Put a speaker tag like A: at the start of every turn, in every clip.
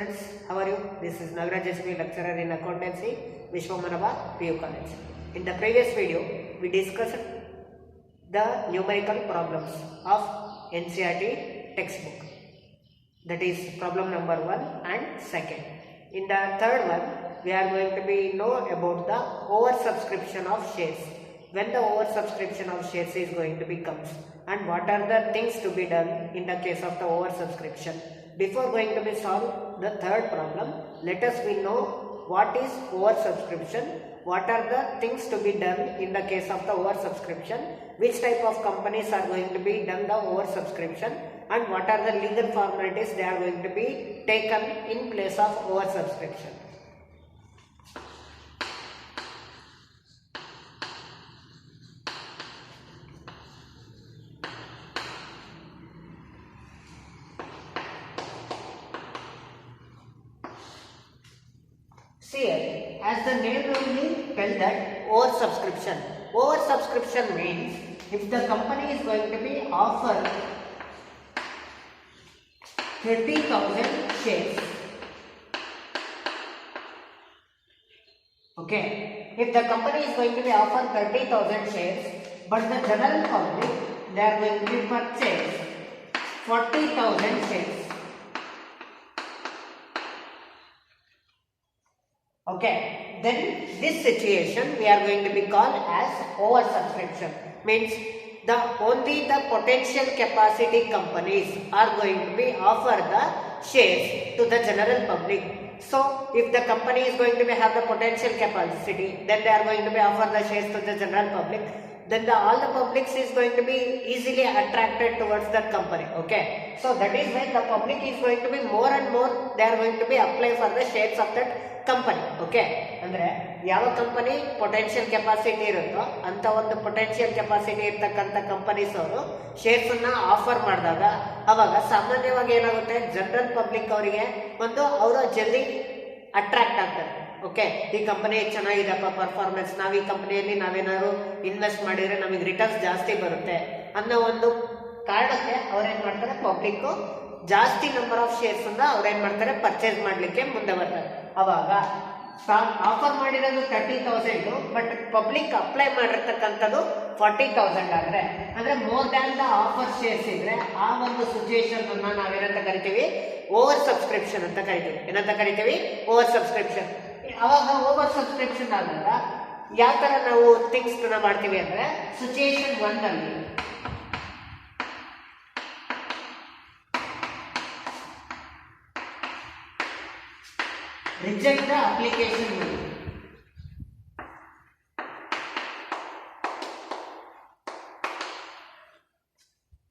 A: Friends, how are you? This is Nagaraj SB, lecturer in accountancy, Vishwamanava PU College. In the previous video, we discussed the numerical problems of NCERT textbook. That is problem number 1 and 2nd. In the third one, we are going to be know about the oversubscription of shares. When the oversubscription of shares is going to be comes, and what are the things to be done in the case of the oversubscription. Before going to be solve the third problem, let us we know what is oversubscription, what are the things to be done in the case of the oversubscription, which type of companies are going to be done the oversubscription, and what are the legal formalities they are going to be taken in place of oversubscription. See here, as the name will tell that oversubscription. Oversubscription means if the company is going to be offered 30,000 shares. Okay, if the company is going to be offered 30,000 shares, but the general public they are going to be purchased 40,000 shares. Okay, then this situation we are going to be called as oversubscription. Means only the potential capacity companies are going to be offer the shares to the general public. So if the company is going to be have the potential capacity, then they are going to be offer the shares to the general public. Then all the publics is going to be easily attracted towards that company. Okay, so that is when the public is going to be more and more they are going to be apply for the shares of that company. Okay, ಅಂದ್ರೆ ಯಾವ company potential capacity ಇರುತ್ತೋ ಅಂತ ಒಂದು potential capacity ಇರ್ತಕ್ಕಂಥ companies ಅವರು shares ಅನ್ನ offer ಮಾಡಿದಾಗ ಅವಾಗ ಸಾಮಾನ್ಯವಾಗಿ ಏನಾಗುತ್ತೆ, ಜನರಲ್ ಪಬ್ಲಿಕ್ ಅವರಿಗೆ ಒಂದು ಅವರು ಜಲ್ದಿ ಅಟ್ರಾಕ್ಟ್ ಆಗ್ತಾರೆ. ಓಕೆ, ಈ ಕಂಪನಿ ಚೆನ್ನಾಗಿದೆಪ್ಪ ಪರ್ಫಾರ್ಮೆನ್ಸ್, ನಾವು ಈ ಕಂಪನಿಯಲ್ಲಿ ನಾವೇನಾದ್ರು ಇನ್ವೆಸ್ಟ್ ಮಾಡಿದ್ರೆ ನಮಗೆ ರಿಟರ್ನ್ಸ್ ಜಾಸ್ತಿ ಬರುತ್ತೆ ಅನ್ನೋ ಒಂದು ಕಾರಣಕ್ಕೆ ಅವ್ರೇನ್ ಮಾಡ್ತಾರೆ, ಪಬ್ಲಿಕ್ ಜಾಸ್ತಿ ನಂಬರ್ ಆಫ್ ಶೇರ್ಸ್ ಅನ್ನ ಅವ್ರೇನ್ ಮಾಡ್ತಾರೆ, ಪರ್ಚೇಸ್ ಮಾಡ್ಲಿಕ್ಕೆ ಮುಂದೆ ಬರ್ತಾರೆ. ಅವಾಗ ಆಫರ್ ಮಾಡಿರೋದು 30,000, ಬಟ್ ಪಬ್ಲಿಕ್ ಅಪ್ಲೈ ಮಾಡಿರ್ತಕ್ಕಂಥದ್ದು 40,000 ಆದ್ರೆ, ಅಂದ್ರೆ more than the offer shares ಇದ್ರೆ ಆ ಒಂದು ಸಿಚುಯೇಷನ್ ಅನ್ನ ನಾವೇನಂತ ಕರಿತೀವಿ, ಓವರ್ ಸಬ್ಸ್ಕ್ರಿಪ್ಷನ್ ಅಂತ ಕರಿತೀವಿ. ಏನಂತ ಕರಿತೀವಿ, ಓವರ್ ಸಬ್ಸ್ಕ್ರಿಪ್ಷನ್. ಅವಾಗ ಓವರ್ ಸಬ್ಸ್ಕ್ರಿಪ್ಷನ್ ಆದಾಗ ಯಾವ ತರ ನಾವು ಥಿಂಗ್ಸ್ ಮಾಡ್ತೀವಿ ಅಂದ್ರೆ, ಸಿಚುಯೇಷನ್ 1 ಅಲ್ಲಿ reject the application money.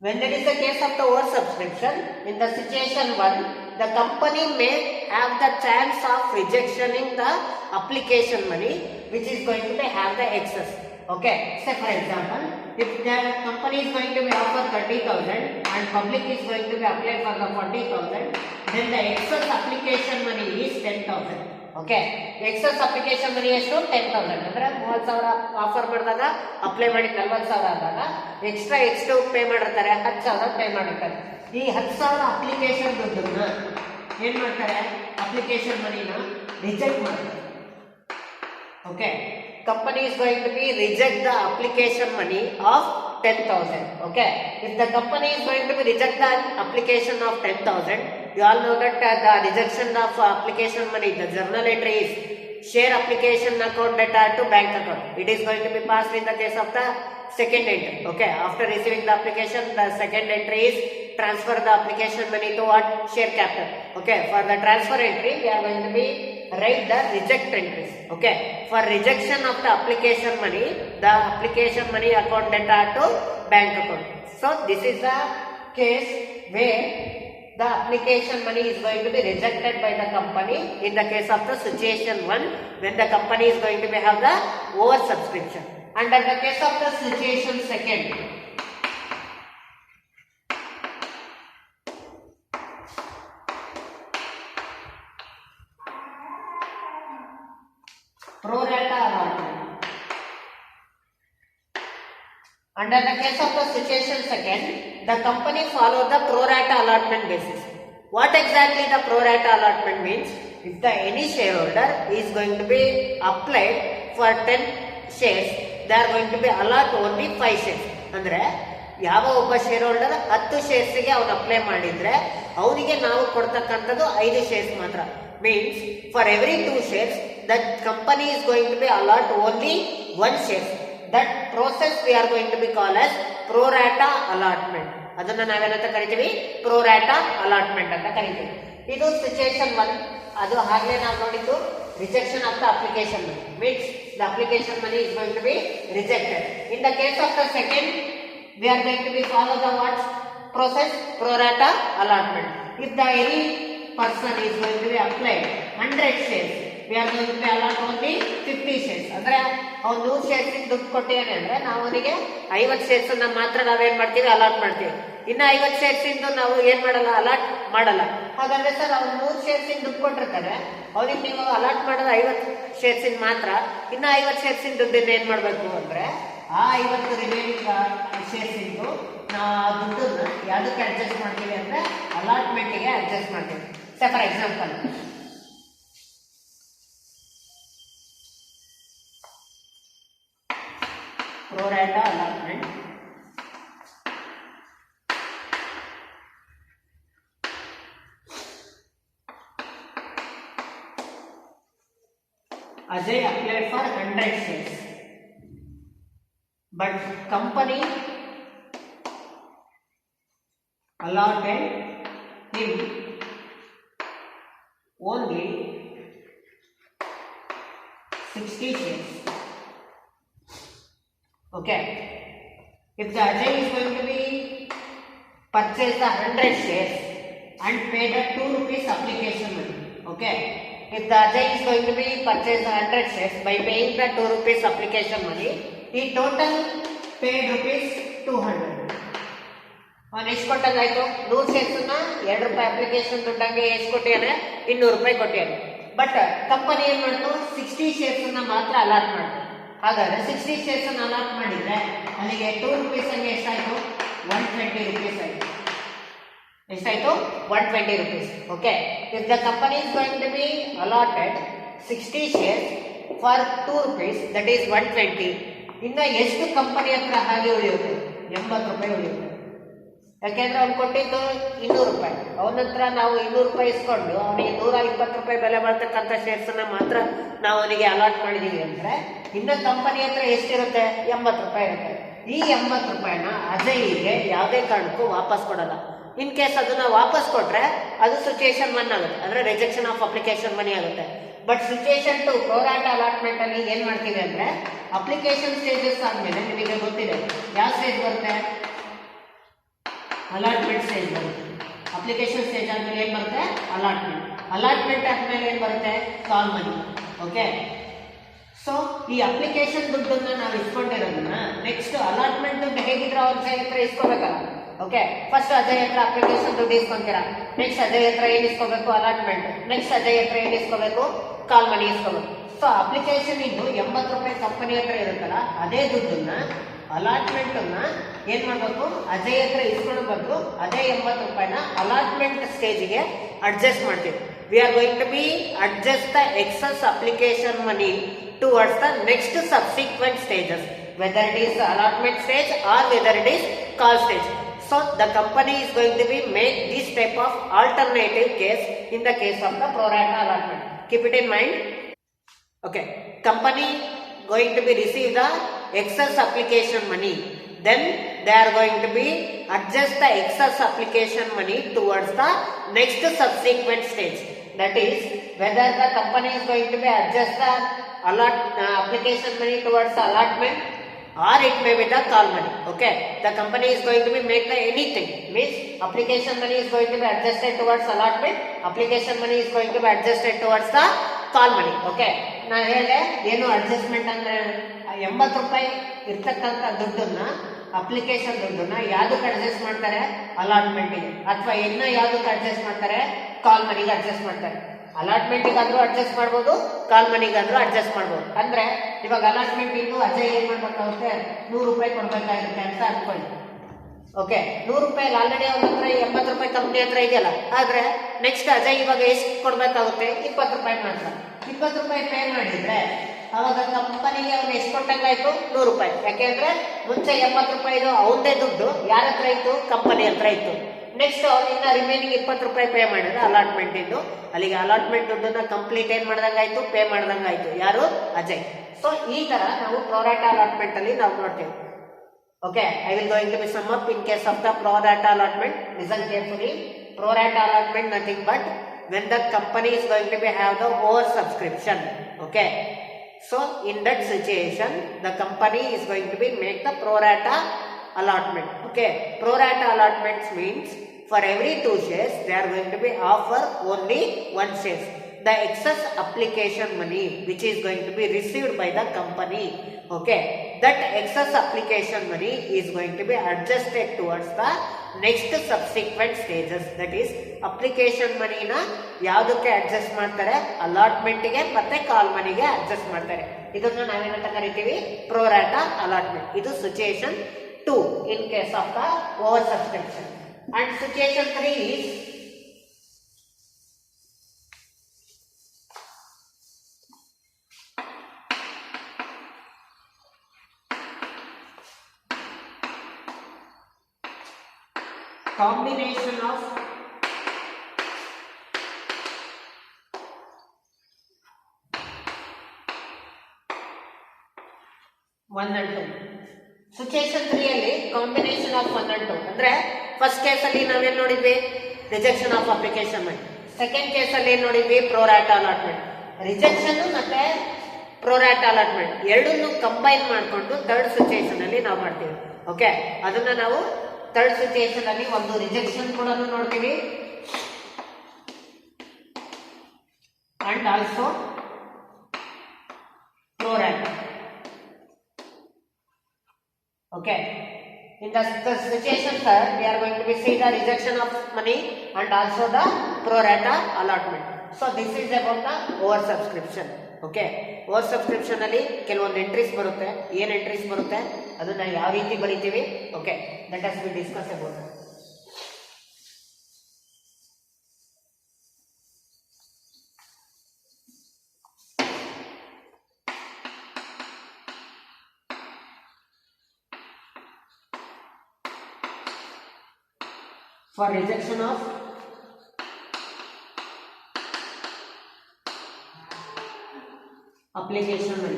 A: When there is a case of the oversubscription, in the situation 1, the company may have the chance of rejecting the application money, which is going to be have the excess. Okay, say for example, if the company is going to be offer 30,000 and public is going to be apply for the 40,000, then the excess application money is 10,000. Okay, excess application money ಎಷ್ಟು 10,000. ಅಂದ್ರೆ 30,000 offer ಮಾಡಿದಾಗ apply ಮಾಡಿ 40,000 ಆದಾಗ extra ಎಷ್ಟು pay ಮಾಡಿರ್ತಾರೆ, 10,000 pay ಮಾಡಿರ್ತಾರೆ. ಈ 10,000 application ದುಡ್ಡನ್ನ ಏನ್ ಮಾಡ್ತಾರೆ, ಅಪ್ಲಿಕೇಶನ್ ಮನಿನ ರಿಜೆಕ್ಟ್ ಮಾಡ್ತಾರೆ. Okay, company is going to be reject the application money of 10,000. Okay, if the company is going to be reject the application of 10,000, you all know that the rejection of application money, the journal entry is share application account data to bank account. It is going to be passed in the case of the second entry. Okay, after receiving the application, the second entry is transfer the application money to what, share capital. Okay, for the transfer entry we are going to be write the reject entries. Okay, for rejection of the application money, the application money account data to bank account. So this is the case where the application money is going to be rejected by the company in the case of the situation 1, when the company is going to be have the oversubscription. And in the case of the situation 2, pro rata allotment. Under the case of the situation 2, the company follow the pro rata allotment basis. What exactly the pro rata allotment means? If the any shareholder is going to be applied for 10 shares, they are going to be allot only 5 shares. ಅಂದ್ರೆ ಯಾವ ಒಬ್ಬ share holder 10 ಶೇರ್ಸ್ಗೆ ಅವನು apply ಮಾಡಿದ್ರೆ ಅವನಿಗೆ ನಾವು ಕೊಡ್ತಕ್ಕಂಥದ್ದು 5 shares ಮಾತ್ರ. Means for every 2 shares that company is going to be allot only 1 share. That process we are going to be called as pro rata allotment. ಅದನ್ನ ನಾವೇನಂತ ಕರಿತೀವಿ? ಪ್ರೋ ರಾಟಾ ಅಲಾಟ್ಮೆಂಟ್ ಅಂತ ಕರಿತೀವಿ. ಇದು ಸಿಚುಯೇಷನ್ 1. ಅದು ಹಾಗೆ ನಾವು ನೋಡಿದ್ದು rejection of the application money. Means the application money is going to be rejected. In the case of the second we are going to be follow the what process? Pro rata allotment. If the any person is going to be applied 100 shares, we are going to be allot only 50 shares. ಅಂದ್ರೆ ಅವ್ನು 100 shares ದುಡ್ಡು ಕೊಟ್ಟಿದ್ದಾನೆ ಅಂದ್ರೆ ನಾವು ಅವನಿಗೆ 50 shares ಅನ್ನ ಮಾತ್ರ ನಾವೇನ್ ಮಾಡ್ತೀವಿ? ಅಲಾಟ್ ಮಾಡ್ತೀವಿ. ಇನ್ನ 50 ಶೇರ್ಸ್ ಇಂದ ನಾವು ಏನ್ ಮಾಡಲ್ಲ? ಅಲಾಟ್ ಮಾಡಲ್ಲ. ಹಾಗಾದ್ರೆ ಸರ್ ಅವ್ನು 100 ಶೇರ್ಸ್ ಇಂದ ದುಡ್ಡು ಕೊಟ್ಟಿರ್ತಾರೆ, ಅವನಿಗೆ ನೀವು ಅಲಾಟ್ ಮಾಡೋದು 50 ಶೇರ್ಸ್ ಇಂದ ಮಾತ್ರ. ಇನ್ನ 50 ಶೇರ್ಸ್ ಇಂದ ದುಡ್ಡನ್ನ ಏನ್ ಮಾಡ್ಬೇಕು ಅಂದ್ರೆ ಆ 50 ರಿಮೈನಿಂಗ್ ಶೇರ್ಸ್ ಇಂದು ನಾವು ದುಡ್ಡನ್ನ ಯಾವುದಕ್ಕೆ ಅಡ್ಜಸ್ಟ್ ಮಾಡ್ತೀವಿ ಅಂದ್ರೆ ಅಲಾಟ್ಮೆಂಟ್ಗೆ ಅಡ್ಜಸ್ಟ್ ಮಾಡ್ತೀವಿ. For example, pro rata allotment. Ajay applied for 100 shares, but company allotted him only 60 shares. Okay. If the Ajay is going to be purchase the 100 shares and pay the 2 rupees application money. Okay. If the Ajay is going to be purchase the 100 shares by paying the 2 rupees application money, he total paid rupees 200. ಅವನು ಎಷ್ಟು ಕೊಟ್ಟಂಗಾಯ್ತು? 100 shares ನ 2 ರೂಪಾಯಿ application ದುಡ್ಡಂಗೆ ಎಷ್ಟು ಕೊಟ್ಟಿಯಾನೆ? 200 ರೂಪಾಯಿ ಕೊಟ್ಟಿಯಾನೆ. But company ಏನ್ ಮಾಡ್ತು? 60 shares ನ ಮಾತ್ರ ಅಲಾಟ್ ಮಾಡ್ತು. ಹಾಗಾದ್ರೆ 60 ಶೇರ್ಸ್ ಅನ್ನು ಅಲಾಟ್ ಮಾಡಿದ್ರೆ ಅಲ್ಲಿಗೆ 2 ರೂಪೀಸ್ ಹಂಗೆ ಎಷ್ಟಾಯ್ತು? 120 ರೂಪೀಸ್ ಆಯ್ತು. ಎಷ್ಟಾಯ್ತು? 120 rupees. Okay. If the company is going to be allotted 60 shares for 2 rupees, that is 120. ಇನ್ನು ಎಷ್ಟು ಕಂಪನಿ ಹತ್ರ ಹಾಗೆ ಉಳಿಯುತ್ತೆ? 80 ರೂಪಾಯಿ ಉಳಿಯುತ್ತೆ. ಯಾಕೆಂದ್ರೆ ಅವ್ನು ಕೊಟ್ಟಿದ್ದು 200 ರೂಪಾಯಿ. ಅವನ ಹತ್ರ ನಾವು 200 ರೂಪಾಯಿ ಇಸ್ಕೊಂಡು ಅವನಿಗೆ 120 ರೂಪಾಯಿ ಬೆಲೆ ಬರ್ತಕ್ಕಂಥ ಶೇರ್ಸ್ ಅನ್ನ ಮಾತ್ರ ನಾವು ಅವನಿಗೆ ಅಲಾಟ್ ಮಾಡಿದೀವಿ ಅಂದ್ರೆ ಇನ್ನು ಕಂಪನಿ ಹತ್ರ ಎಷ್ಟಿರುತ್ತೆ? 80 ರೂಪಾಯಿ ಇರುತ್ತೆ. ಈ 80 ರೂಪಾಯಿನ ಅಜಯ್ಗೆ ಯಾವುದೇ ಕಾರಣಕ್ಕೂ ವಾಪಸ್ ಕೊಡಲ್ಲ. ಇನ್ ಕೇಸ್ ಅದನ್ನ ವಾಪಸ್ ಕೊಟ್ರೆ ಅದು ಸಿಚುಯೇಷನ್ 1 ಆಗುತ್ತೆ, ಅಂದ್ರೆ ರಿಜೆಕ್ಷನ್ ಆಫ್ ಅಪ್ಲಿಕೇಶನ್ ಮನಿ ಆಗುತ್ತೆ. ಬಟ್ ಸಿಚುಯೇಷನ್ 2 ಪ್ರೋ ರಾಟಾ ಅಲಾಟ್ಮೆಂಟ್ ಅಲ್ಲಿ ಏನ್ ಮಾಡ್ತೀವಿ ಅಂದ್ರೆ ಅಪ್ಲಿಕೇಶನ್ ಸ್ಟೇಜಸ್ ಆದ್ಮೇಲೆ ನಿಮಗೆ ಗೊತ್ತಿದೆ ಯಾವ ಸ್ಟೇಜ್ ಬರುತ್ತೆ? ಅಲಾಟ್ಮೆಂಟ್ ಸ್ಟೇಜ್ ಬರುತ್ತೆ. ಅಪ್ಲಿಕೇಶನ್ ಸ್ಟೇಜ್ ಆದ್ಮೇಲೆ ಏನ್ ಬರುತ್ತೆ? ಅಲಾಟ್ಮೆಂಟ್. ಅಲಾಟ್ಮೆಂಟ್ ಆದ್ಮೇಲೆ ಏನ್ ಬರುತ್ತೆ? ಕಾಲ್ ಮನಿ. ಓಕೆ. ಸೊ ಈ ಅಪ್ಲಿಕೇಶನ್ ದುಡ್ಡನ್ನ ನಾವು ಇಸ್ಕೊಂಡಿರೋದನ್ನ ನೆಕ್ಸ್ಟ್ ಅಲಾಟ್ಮೆಂಟ್ ದುಡ್ಡು ಹೇಗಿದ್ರೆ ಅವ್ರ ಹತ್ರ ಇಸ್ಕೋಬೇಕಲ್ಲ. ಓಕೆ. ಫಸ್ಟ್ ಅಜಯ್ ಹತ್ರ ಅಪ್ಲಿಕೇಶನ್ ದುಡ್ಡು ಇಸ್ಕೊಂತೀರಾ, ನೆಕ್ಸ್ಟ್ ಅಜಯ್ ಹತ್ರ ಏನ್ ಇಸ್ಕೋಬೇಕು? ಅಲಾಟ್ಮೆಂಟ್. ನೆಕ್ಸ್ಟ್ ಅಜಯ್ ಹತ್ರ ಏನ್ ಇಸ್ಕೋಬೇಕು? ಕಾಲ್ ಮನಿ ಇಸ್ಕೋಬೇಕು. ಸೊ ಅಪ್ಲಿಕೇಶನ್ ಇನ್ನು 80 ರೂಪಾಯಿ ಕಂಪನಿ ಹತ್ರ ಇರುತ್ತಲ್ಲ ಅದೇ ದುಡ್ಡನ್ನ ಅಲಾಟ್ಮೆಂಟ್ ಅನ್ನ ಏನ್ ಮಾಡ್ಬೇಕು? ಅಜಯ್ ಹತ್ರ ಇಸ್ಕೊಳ್ಳೋ ಬದಲು ಅದೇ 80 ರೂಪಾಯಿನ ಅಲಾಟ್ಮೆಂಟ್ ಸ್ಟೇಜ್ಗೆ ಅಡ್ಜಸ್ಟ್ ಮಾಡ್ತೀವಿ. We are going to be adjust the excess application money towards the next subsequent stages, whether it is allotment stage or whether it is call stage. So the company is going to be make this type of alternative case in the case of the pro rata allotment. Keep it in mind. Okay. Company going to be receive the excess application money, then they are going to be adjust the excess application money towards the next subsequent stage. That is whether the company is going to be adjust the application money towards the allotment or it may be the call money. Okay. The company is going to be make the anything, means application money is going to be adjusted towards allotment, application money is going to be adjusted towards the call money. Okay. ನಾನು ಹೇಳಿದೆ ಏನು adjustment ಅಂದ್ರೆ 80 ರೂಪಾಯಿ ಇರ್ತಕ್ಕಂಥ ದುಡ್ಡನ್ನ application ದುಡ್ಡನ್ನ ಯಾವ್ದಕ್ಕೆ adjust ಮಾಡ್ತಾರೆ? ಅಲಾಟ್ಮೆಂಟಿಗೆ. ಅಥವಾ ಇನ್ನ ಯಾವ್ದಕ್ಕೆ ಅಡ್ಜಸ್ಟ್ ಮಾಡ್ತಾರೆ? ಕಾಲ್ ಮನಿಗೆ ಅಡ್ಜಸ್ಟ್ ಮಾಡ್ತಾರೆ. ಅಲಾಟ್ಮೆಂಟಿಗಾದ್ರೂ ಅಡ್ಜಸ್ಟ್ ಮಾಡ್ಬೋದು, ಕಾಲ್ ಮನಿಗಾದ್ರೂ ಅಡ್ಜಸ್ಟ್ ಮಾಡ್ಬೋದು. ಅಂದ್ರೆ ಇವಾಗ ಅಲಾಟ್ಮೆಂಟ್ ಇದ್ದು ಅಜಯ್ ಏನ್ ಮಾಡ್ಬೇಕಾಗುತ್ತೆ? 100 ರೂಪಾಯಿ ಕೊಡ್ಬೇಕಾಗಿರುತ್ತೆ ಅಂತ ಅನ್ಕೊಳ್ಳಿ. ಓಕೆ 100 ರೂಪಾಯಿ ಆಲ್ರೆಡಿ ಅವ್ರ ಹತ್ರ 80 ರೂಪಾಯಿ ಕಂಪ್ನಿ ಹತ್ರ ಇದೆಯಲ್ಲ. ಆದ್ರೆ ನೆಕ್ಸ್ಟ್ ಅಜಯ್ ಇವಾಗ ಎಷ್ಟು ಕೊಡ್ಬೇಕಾಗುತ್ತೆ? 20 ರೂಪಾಯಿ ಮಾತ್ರ. 20 ರೂಪಾಯಿ ಪೇ ಮಾಡಿದ್ರೆ ಅವಾಗ ಕಂಪನಿಗೆ ಅವ್ನು ಎಷ್ಟು ಕೊಟ್ಟಂಗಾಯ್ತು? 100 ರೂಪಾಯಿ. ಯಾಕೆಂದ್ರೆ ಮುಂಚೆ 70 ರೂಪಾಯಿದು ಅವನದೇ ದುಡ್ಡು ಯಾರ ಹತ್ರ ಇತ್ತು? ಕಂಪನಿ ಹತ್ರ ಇತ್ತು. ನೆಕ್ಸ್ಟ್ ಅವ್ನು ಇನ್ನ ರಿಮೈನಿಂಗ್ 20 ರೂಪಾಯಿ ಪೇ ಮಾಡಿದ್ರೆ ಅಲಾಟ್ಮೆಂಟ್ ಇದ್ದು, ಅಲ್ಲಿಗೆ ಅಲಾಟ್ಮೆಂಟ್ ದುಡ್ಡನ್ನ ಕಂಪ್ಲೀಟ್ ಏನ್ ಮಾಡ್ದಂಗಾಯ್ತು? ಪೇ ಮಾಡ್ದಂಗಾಯ್ತು. ಯಾರು? ಅಜಯ್. ಸೊ ಈ ತರ ನಾವು ಪ್ರೊರಾಟ ಅಲಾಟ್ಮೆಂಟ್ ಅಲ್ಲಿ ನಾವು ನೋಡ್ತೇವೆ. Okay, I will going to be sum up in case of the pro rata allotment. Listen carefully. Pro rata allotment nothing but when the company is going to be have the over subscription. Okay, so in that situation the company is going to be make the pro rata allotment. Okay, pro rata allotments means for every 2 shares they are going to be offer only 1 share. The excess application money which is going to be received by the company, okay, that excess application money is going to be adjusted towards the next subsequent stages. That is application money na yavudakke adjust ಮಾಡ್ತಾರೆ? allotment ಗೆ ಮತ್ತೆ ಕಾಲ್ ಮನಿಗೆ adjust ಮಾಡ್ತಾರೆ. ಇದನ್ನ ನಾವೇನಂತ ಕರಿತೀವಿ? pro rata allotment. ಇದು situation 2 in case of the over subscription. And situation 3 is combination of one and two. Situation 3 ಅಲ್ಲಿ combination of 1 and 2 ಅಂದ್ರೆ ಫಸ್ಟ್ ಕೇಸ್ ಅಲ್ಲಿ ನಾವೇನ್ ನೋಡಿದ್ವಿ? ರಿಜೆಕ್ಷನ್ ಆಫ್ ಅಪ್ಲಿಕೇಶನ್ ಮಾಡಿ. ಸೆಕೆಂಡ್ ಕೇಸ್ ಅಲ್ಲಿ ಏನ್ ನೋಡಿದ್ವಿ? pro rata allotment. ರಿಜೆಕ್ಷನ್ ಮತ್ತೆ pro rata allotment ಎರಡನ್ನೂ ಕಂಬೈನ್ ಮಾಡಿಕೊಂಡು ಥರ್ಡ್ ಸಿಚುಯೇಷನ್ ಅಲ್ಲಿ ನಾವು ಮಾಡ್ತೀವಿ. ಓಕೆ, ಅದನ್ನ ನಾವು ಥರ್ಡ್ ಸಿಚುಯೇಷನ್ ಅಲ್ಲಿ ಒಂದು ರಿಜೆಕ್ಷನ್ ಕೂಡ ನೋಡ್ತೀವಿ and also pro rata. Okay, in the situation sir we are going to be see the rejection of money and also the pro rata allotment. So this is about the over subscription. Okay, over subscription ಅಲ್ಲಿ ಕೆಲವೊಂದು entries ಬರುತ್ತೆ. ಏನು entries ಬರುತ್ತೆ ಅದನ್ನ ಯಾವ ರೀತಿ ಬರೀತೀವಿ? Okay, let us be discuss about that. For rejection of application money,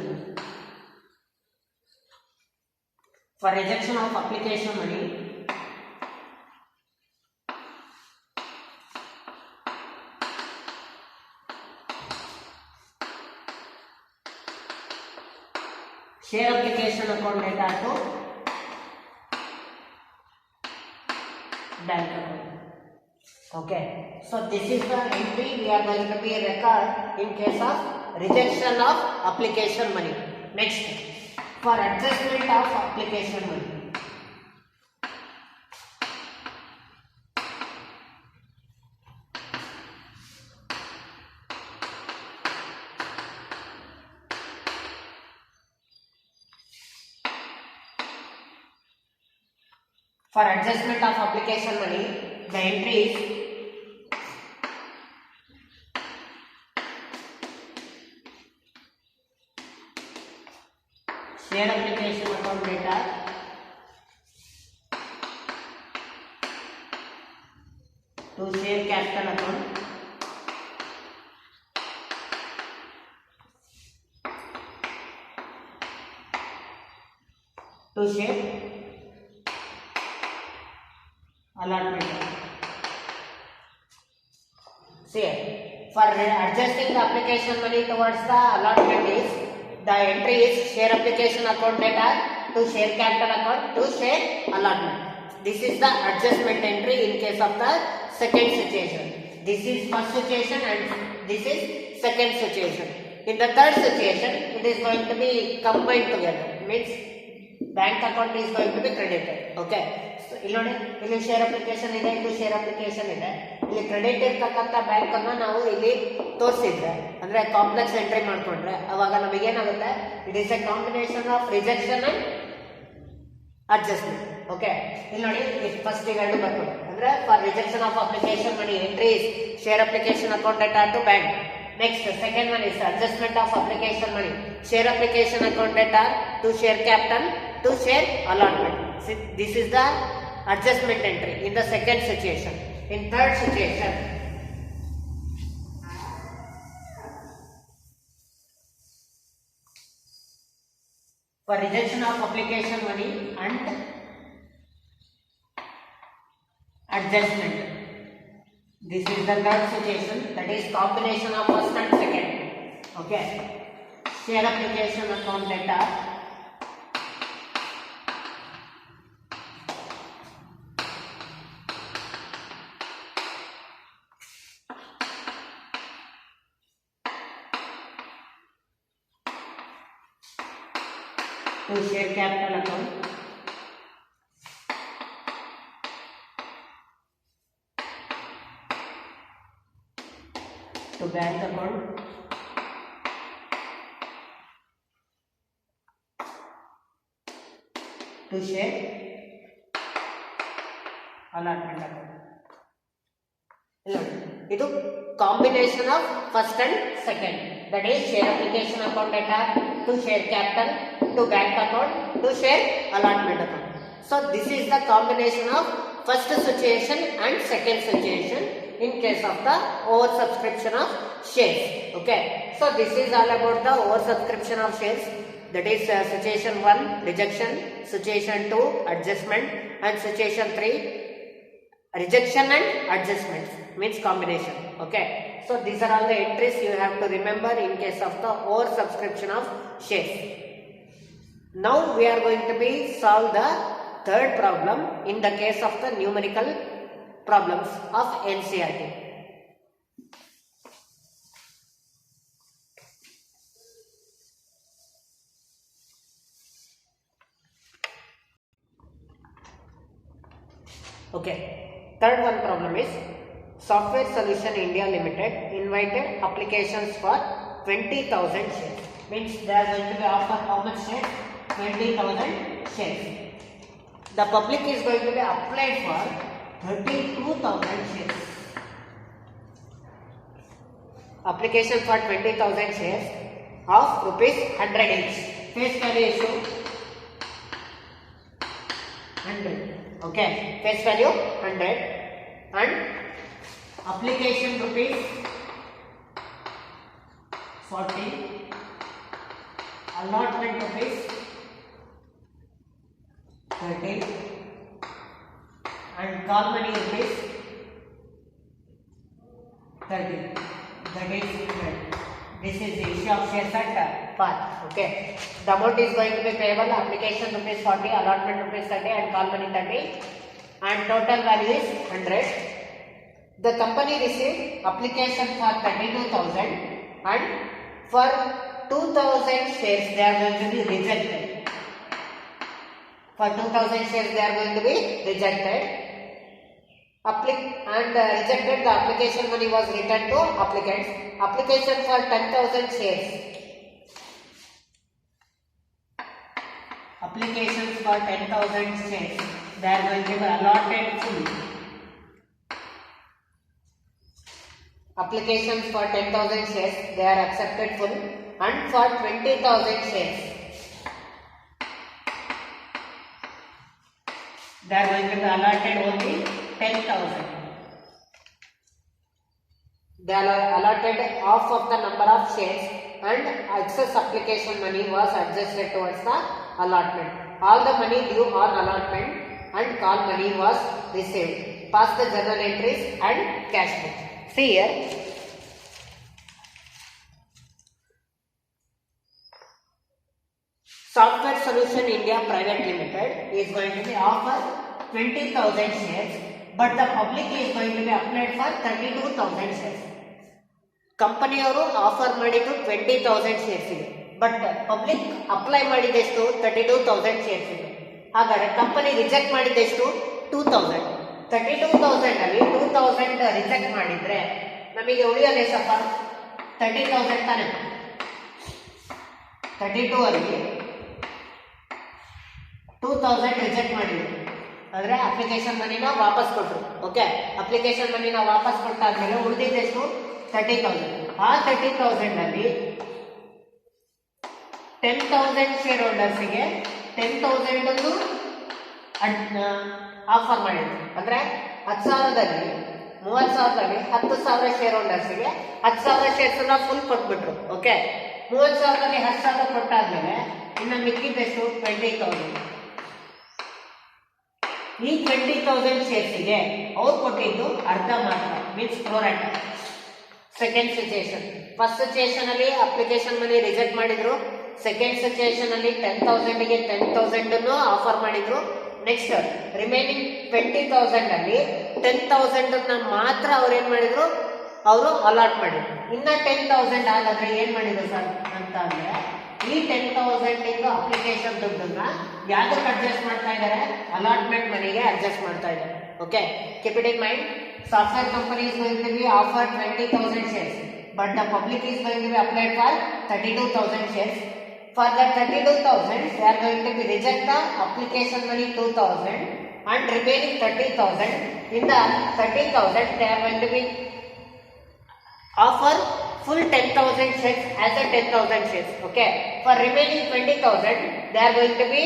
A: for rejection of application money, share application account data to bank account. Okay, so this is the entry we are going to be record in case of rejection of application money. Next, for adjustment of application money. For adjustment of application money, the entry is share application account data to share capital account to share allotment. See, for adjusting the application money towards the allotment is the entry is share application account data to share capital account to share allotment. This is the adjustment entry in case of the second situation. This is first situation and this is second situation. In the third situation, it is going to be combined together. Means bank account is going to be credited. Okay. ಇಲ್ಲಿ ನೋಡಿ, ಇಲ್ಲಿ share application ಇದೆ, ಇದು share application ಇದೆ. ಇಲ್ಲಿ credit ಇರ್ತಕ್ಕಂಥ bank ಅನ್ನ ನಾವು ಇಲ್ಲಿ ತೋರಿಸಿದ್ರೆ ಅಂದ್ರೆ ಕಾಂಪ್ಲೆಕ್ಸ್ ಎಂಟ್ರಿ ಮಾಡ್ಕೊಂಡ್ರೆ ಅವಾಗ ನಮಗೆ ಏನಾಗುತ್ತೆ? It is a combination of rejection and adjustment. Okay, ಇಲ್ಲಿ ನೋಡಿ ಫಸ್ಟ್ ಇವೆರಡು ಬರ್ಬೋದು. ಅಂದ್ರೆ for rejection of application money entries share application account data to bank. Next, second one is adjustment of application money. Share application account data to share capital to share allotment. See, this is the adjustment entry in the second situation. In third situation, for rejection of application money and adjustment. This is the third situation, that is combination of first and second. Okay, share application account data to share capital account to bank account to share allotment account. ಇದು combination of first and second, that is share application account data to share capital to bank account to share allotment account. So this is the combination of first situation and second situation in case of the oversubscription of shares. Okay, so this is all about the oversubscription of shares, that is situation 1 rejection, situation 2 adjustment, and situation 3 rejection and adjustment, means combination. Okay, so these are all the entries you have to remember in case of the oversubscription of shares. Now we are going to be solve the third problem in the case of the numerical problems of NCERT. Okay, third one problem is Software Solution India Limited invited applications for 20,000 shares. Means they are going to be offered how much shares? 20,000 shares. The public is going to be applied for 32,000 shares. Application for 20,000 shares of rupees 100 each. Face value issue 100. Okay, face value 100 and application rupees 40, allotment rupees 30 and call money rupees 30. That is 100. This is the issue of shares at par. Okay, the amount is going to be payable, application rupees 40, allotment rupees 30 and call money 30, and total value is 100. The company received application for 32,000 and for 2,000 shares they are going to be rejected. For 2,000 shares they are going to be rejected. Rejected, the application money was returned to applicants. Application for 10,000 shares. Applications for 10,000 shares they are going to be allotted fully. Applications for 10,000 shares they are accepted full, and for 20,000 shares they are going to be allotted only 10,000. They are allotted half of the number of shares and excess application money was adjusted towards the allotment. All the money due on allotment and call money was received. Pass the journal entries and cash book. See here. Software Solution India Private Limited is going to be offered 20,000 shares, but the public is going to be applied for 32,000 shares. Company ಅವರು offer ಮಾಡಿದ್ದು 20,000 shares ಇದೆ, but public apply ಮಾಡಿದೆಷ್ಟು 32,000 shares ಇದೆ. ಹಾಗಾದ್ರೆ company reject ಮಾಡಿದೆಷ್ಟು 2,000. 32,000 ಅಲ್ಲಿ 2,000 reject ಮಾಡಿದ್ರೆ ನಮಗೆ ಉಳಿಯೋದು ಎಷ್ಟಪ್ಪ? 30,000 ತಾನೆ. 32 ಅಲ್ಲಿ 2,000 ರಿಜೆಕ್ಟ್ ಮಾಡಿದ್ವಿ, ಅಂದ್ರೆ ಅಪ್ಲಿಕೇಶನ್ ಮನಿನ ವಾಪಸ್ ಕೊಟ್ಟರು. ಓಕೆ, ಅಪ್ಲಿಕೇಶನ್ ಮನಿನ ವಾಪಸ್ ಕೊಟ್ಟಾದ್ಮೇಲೆ ಉಳಿದಿದ್ದೆಷ್ಟು 30,000. ಆ 30,000 ಅಲ್ಲಿ 10,000 ಶೇರ್ ಹೋಲ್ಡರ್ಸ್ಗೆ 10,000 ಆಫರ್ ಮಾಡಿದ್ರು. ಅಂದ್ರೆ 10,000ದಲ್ಲಿ 30,000ದಲ್ಲಿ 10,000 ಶೇರ್ ಹೋಲ್ಡರ್ಸ್ಗೆ 10,000 ಶೇರ್ಸ್ ಫುಲ್ ಕೊಟ್ಬಿಟ್ರು. ಓಕೆ, 30,000ದಲ್ಲಿ 10,000 ಕೊಟ್ಟಾದ್ಮೇಲೆ ಇನ್ನು ಮಿಕ್ಕಿದ್ದೆಷ್ಟು 20,000. ಈ 20,000 ಶೇರ್ಸ್ಗೆ ಅವ್ರು ಕೊಟ್ಟಿದ್ದು ಅರ್ಧ ಮಾತ್ರ, means prorate. Second situation. First situation ಅಲ್ಲಿ ಅಪ್ಲಿಕೇಶನ್ ಮನಿ ರಿಜೆಕ್ಟ್ ಮಾಡಿದ್ರು. ಸೆಕೆಂಡ್ ಸಿಚುಯೇಷನ್ ಅಲ್ಲಿ 10,000ಗೆ 10,000 ಆಫರ್ ಮಾಡಿದ್ರು. ನೆಕ್ಸ್ಟ್ ರಿಮೈನಿಂಗ್ 20,000 ಅಲ್ಲಿ 10,000 ಮಾತ್ರ ಅವ್ರು ಏನ್ ಮಾಡಿದ್ರು, ಅವರು ಅಲಾಟ್ ಮಾಡಿದ್ರು. ಇನ್ನ 10,000 ಆಗಾದ್ರೆ ಏನ್ ಮಾಡಿದ್ರು ಸರ್ ಅಂತ ಅಂದ್ರೆ, ಈ 10,000 ಅಪ್ಲಿಕೇಶನ್ ದುಡ್ಡನ್ನ ಯಾವ್ದಕ್ಕೆ ಅಡ್ಜಸ್ಟ್ ಮಾಡ್ತಾ ಇದ್ದಾರೆ, ಅಲಾಟ್ಮೆಂಟ್ ಮನಿಗೆ ಅಡ್ಜಸ್ಟ್ ಮಾಡ್ತಾ ಇದ್ದಾರೆ. Okay, keep it in mind. Software company is going to be offered 20,000 shares, but the public is going to be applied for 32,000 shares. For the 32,000, they are going to be reject the application money 2,000 and remaining 30,000. In the 30,000, they are going to be offer full 10,000 shares as a 10,000 shares. Okay, for remaining 20,000, they are going to be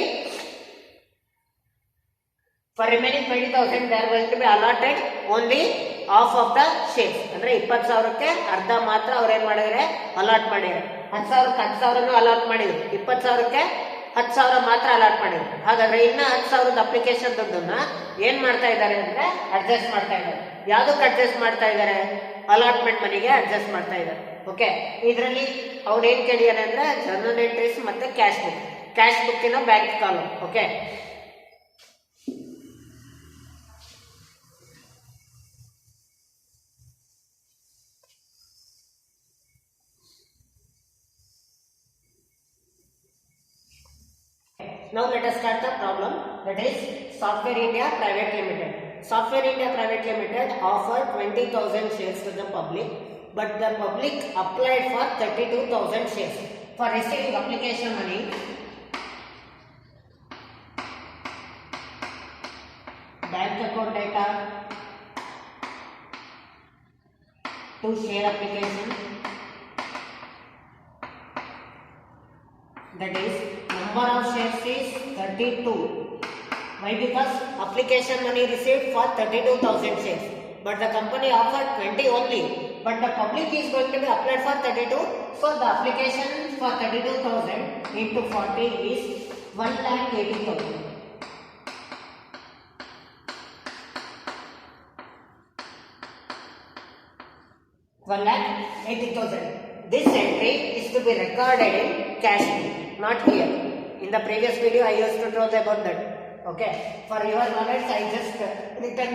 A: allotted only half of the shares. ಅಂದ್ರೆ 20,000ಕ್ಕೆ ಅರ್ಧ ಮಾತ್ರ ಅವ್ರು ಏನ್ ಮಾಡಿದ್ರೆ allot ಮಾಡಿದ್ರು. 10,000ಕ್ಕೆ 10,000 allot ಮಾಡಿದ್ರು, 20,000ಕ್ಕೆ 10,000 ಮಾತ್ರ allot ಮಾಡಿದ್ರು. ಹಾಗಾದ್ರೆ ಇನ್ನ 10,000 ಅಪ್ಲಿಕೇಶನ್ ದುಡ್ಡನ್ನ ಏನ್ ಮಾಡ್ತಾ ಇದ್ದಾರೆ ಅಂದ್ರೆ ಅಡ್ಜಸ್ಟ್ ಮಾಡ್ತಾ ಇದ್ದಾರೆ. ಯಾವ್ದಕ್ಕೆ ಅಡ್ಜಸ್ಟ್ ಮಾಡ್ತಾ ಇದ್ದಾರೆ, ಅಲಾಟ್ಮೆಂಟ್ ಮನಿಗೆ ಅಡ್ಜಸ್ಟ್ ಮಾಡ್ತಾ ಇದ್ದಾರೆ. ಓಕೆ, ಇದರಲ್ಲಿ ಅವ್ರು ಏನ್ ಕೇಳಿದಾರೆ ಅಂದ್ರೆ ಜರ್ನಲ್ ಎಂಟ್ರೀಸ್ ಮತ್ತೆ ಕ್ಯಾಶ್ ಬುಕ್ಕಿನ bank column. Okay, now let us start the problem. That is Software India Private Limited. Software India Private Limited offered 20,000 shares to the public, but the public applied for 32,000 shares. For receiving application money, bank account data, to share application, that is number of shares is 32. Why? Because application money received for 32,000 shares, but the company offered 20 only, but the public is going to be applied for 32. So the application for 32,000 into 40 is 1,80,000. 1,80,000. This entry is to be recorded in cash book, not here. In the previous video I used to tell about that. Okay, for your knowledge I just written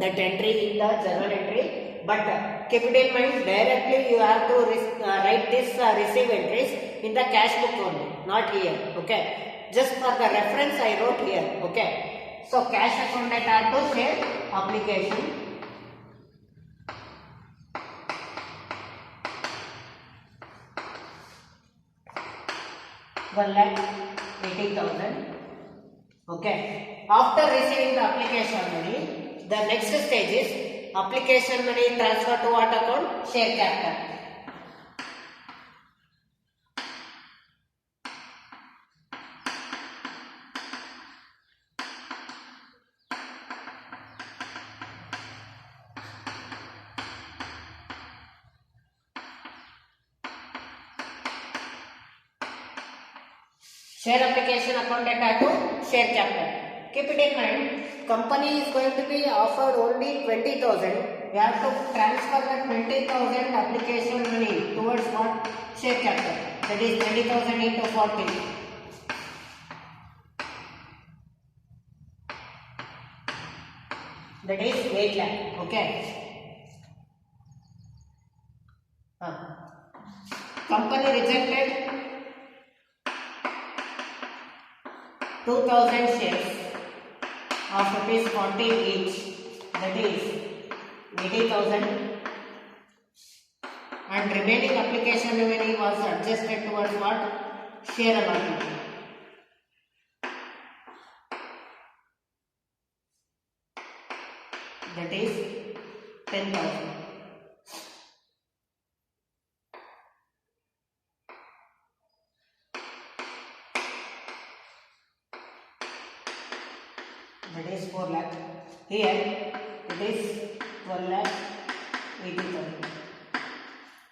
A: that entry in the journal entry, but keep it in mind, directly you have to write this receive entries in the cash book only, not here. Okay, just for the reference I wrote here. Okay, so cash account data to share application, $1,80,000. Okay, after receiving the application money, the next stage is application money transfer to what account? Share capital. Share application account data to share capital. Keep it in mind, company is going to be offered only 20,000. We have to transfer the 20,000 application money towards what? Share capital. That is 20,000 into 40. That is 8 lakh. Okay. Company rejected 2,000 shares of rupees 40 each, that is 80,000, and remaining application money was adjusted towards what? Share allotment. 10,000. That is 4 lakh. Here it is 12 lakh 80,000.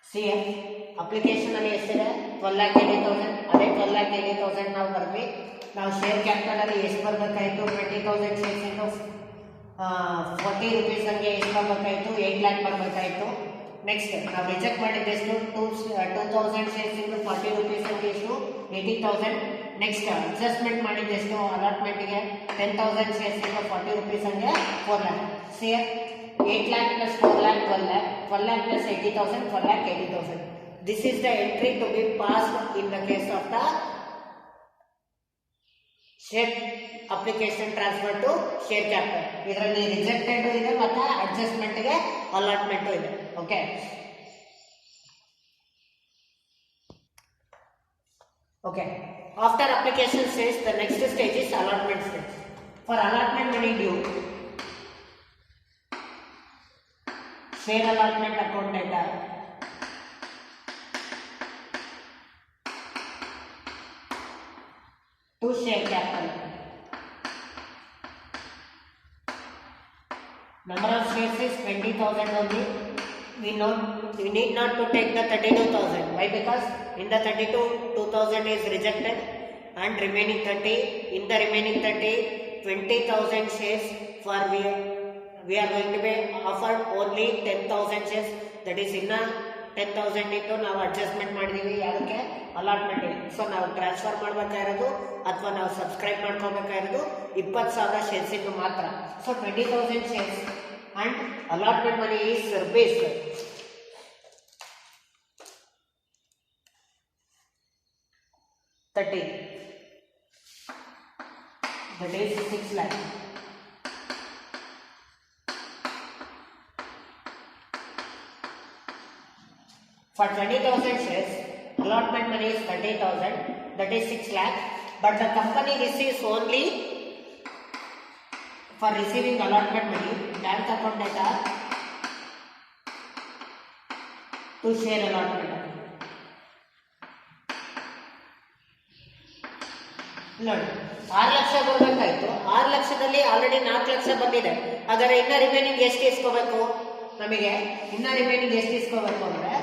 A: See here, application ಅಲ್ಲಿ ಎಷ್ಟಿದೆ 12 lakh 80,000. ಅದೇ 12 lakh 80,000 ನಾವು ಬರ್ವಿ. ನಾವು share capital ಅಲ್ಲಿ ಎಷ್ಟು ಬರಬೇಕಾಯಿತು 20,000 shares into 40 rupees ಹಂಗೆ ಎಷ್ಟು ಬರಬೇಕಾಯಿತು 8 lakh ಬರಬೇಕಾಯಿತು. ನೆಕ್ಸ್ಟ್ ನಾವು ರಿಜೆಕ್ಟ್ ಮಾಡಿದ್ದೆಷ್ಟು 2000 ಶೇರ್ಸ್ ಇಂಟು 40 rupees ಹಂಗೆ ಎಷ್ಟು 80,000. ನೆಕ್ಸ್ಟ್ ಅಡ್ಜಸ್ಟ್ಮೆಂಟ್ ಮಾಡಿದ್ದೆಷ್ಟು ಅಲಾಟ್ಮೆಂಟ್ಗೆ 10,000 ಶೇರ್ಸ್ ಇಂಟು 40 rupees ಹಂಗೆ 4 lakh. ಸಿ 8 lakh plus 4 lakh 12 lakh, 12 lakh plus 80,000, 12 lakh 80,000. This is the entry to be passed in the case of the share application transfer to share capital. ಇದರಲ್ಲಿ rejected ಇದೆ ಮತ್ತೆ adjustment ಗೆ allotment ಇದೆ. Okay, okay, after application stage the next stage is allotment stage. For allotment money due, share allotment account data to share capital. Number of shares is 20,000 only. We need not to take the 32,000. Why? Because in the 32, 2,000 is rejected and remaining 30. In the remaining 30, 20,000 shares for we are going to be offered only 10,000 shares. That is in 10,000 into ನಾವು adjustment ಮಾಡಿದೀವಿ ಯಾವುದಕ್ಕೆ allotment ಇದೆ. So ನಾವು transfer ಮಾಡಬೇಕಾಗಿರೋದು ಅಥವಾ ನಾವು subscribe ಮಾಡ್ಕೋಬೇಕಾಗಿರೋದು 20,000 shares ಇಂದು ಮಾತ್ರ. So 20,000 shares and allotment money is rupees 30. That is 6 lakh. For 20,000 shares, allotment money is 30,000. That is 6 lakh. But the company receives only, for receiving allotment money, bank account data to share allotment. ನೋಡಿ 6 lakh ಬರಬೇಕಾಯ್ತು, 6 ಲಕ್ಷದಲ್ಲಿ already 4 lakh ಬಂದಿದೆ. ಹಾಗಾದ್ರೆ ಇನ್ನ remaining ಎಷ್ಟು ಇಸ್ಕೋಬೇಕು? ನಮಗೆ ಇನ್ನ remaining ಎಷ್ಟು ಇಸ್ಕೋಬೇಕು ಅಂದ್ರೆ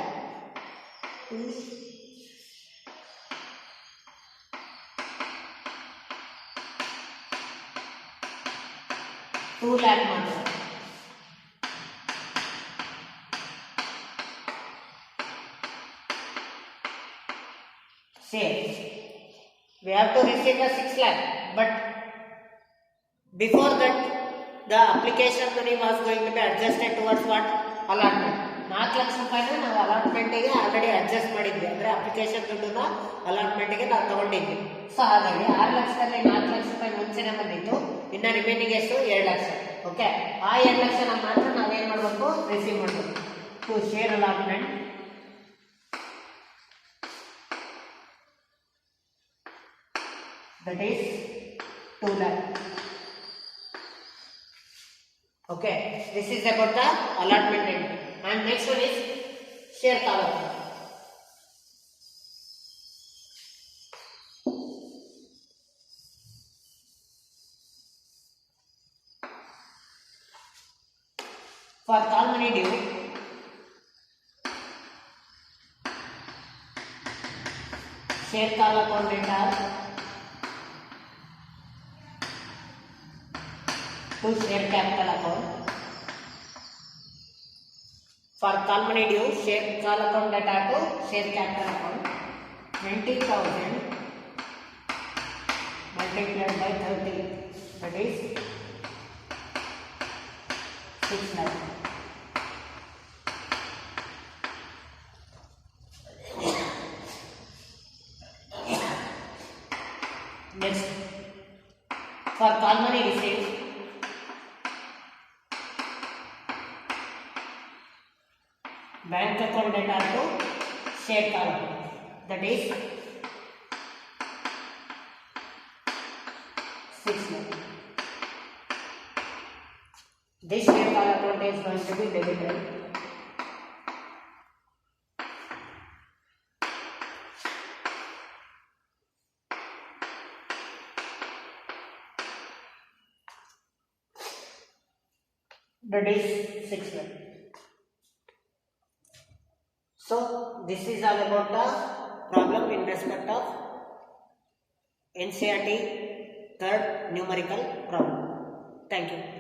A: 2 lakh ಮಾತ್ರ. Same. We have to receive the 6 lakh, but before that the application money was going to be adjusted towards what? Allotment. 4 lakh ರೂಪಾಯಿನ ನಾವು ಅಲಾಟ್ಮೆಂಟಿಗೆ ಆಲ್ರೆಡಿ ಅಡ್ಜಸ್ಟ್ ಮಾಡಿದ್ವಿ, ಅಂದ್ರೆ ಅಪ್ಲಿಕೇಶನ್ ದುಡ್ಡನ್ನ ಅಲಾಟ್ಮೆಂಟಿಗೆ ನಾವು ತಗೊಂಡಿದ್ವಿ. ಸೊ ಹಾಗಾಗಿ 6 ಲಕ್ಷದಲ್ಲಿ 4 ಲಕ್ಷ ರೂಪಾಯಿ ಮುಂಚೆನೆ ಬಂದಿತ್ತು, ಇನ್ನ ರಿಮೈನಿಂಗ್ ಎಷ್ಟು 2 ಲಕ್ಷ. ಓಕೆ, ಆ 2 ಲಕ್ಷ ಮಾತ್ರ ನಾವೇನ್ ಮಾಡಬೇಕು? ರಿಸೀವ್ ಮಾಡಬೇಕು. To share allotment that is 2 lakh. Okay, this is about the allotment entry. And next one is share column. For call money due, share call account data to share capital account. For call money due, share call account data to share capital account. 20,000 multiplied by 30, that is 6 lakh. Next, for call money received, bank account data to share call account, that is 6 lakh. This share call account money is going to be debited. That is 6 lakh. So this is all about the problem in respect of NCERT third numerical problem. Thank you.